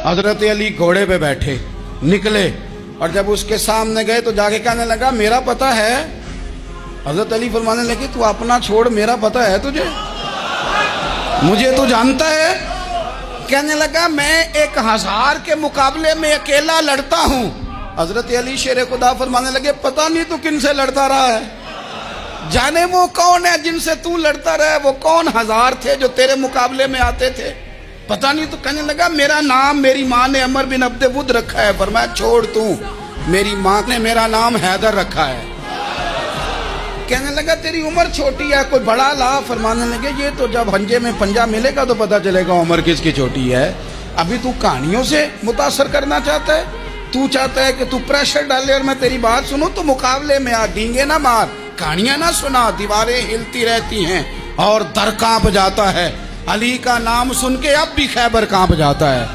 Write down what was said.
हजरत अली घोड़े पे बैठे निकले और जब उसके सामने गए तो जाके कहने लगा मेरा पता है। हजरत अली फरमाने लगे तू अपना छोड़, मेरा पता है तुझे, मुझे तो जानता है। कहने लगा मैं 1000 के मुकाबले में अकेला लड़ता हूं। हजरत अली शेर खुदा फरमाने लगे पता नहीं तू किन से लड़ता रहा है, जाने वो कौन है जिनसे तू लड़ता रहा है, वो कौन 1000 थे जो तेरे मुकाबले में आते थे, पता नहीं। तो कहने लगा मेरा नाम मेरी माँ ने अमर बिन अब्दे बुद रखा है। फरमाया छोड़ तू, मेरी माँ ने मेरा नाम हैदर रखा है। कहने लगा तेरी उम्र छोटी है, कोई बड़ा ला। फरमाने लगे ये तो जब पंजे में पंजा मिलेगा तो पता चलेगा उम्र किसकी छोटी है। अभी तू कहानियों से मुतासर करना चाहता है, तू चाहता है कि तू प्रेशर डाले और मैं तेरी बात सुनूं, तो मुकाबले में आ, डींगे ना मार, कहानियां ना सुना। दीवारें हिलती रहती हैं और दर कांप जाता है। अली का नाम सुन के अब भी खैबर कांप जाता है।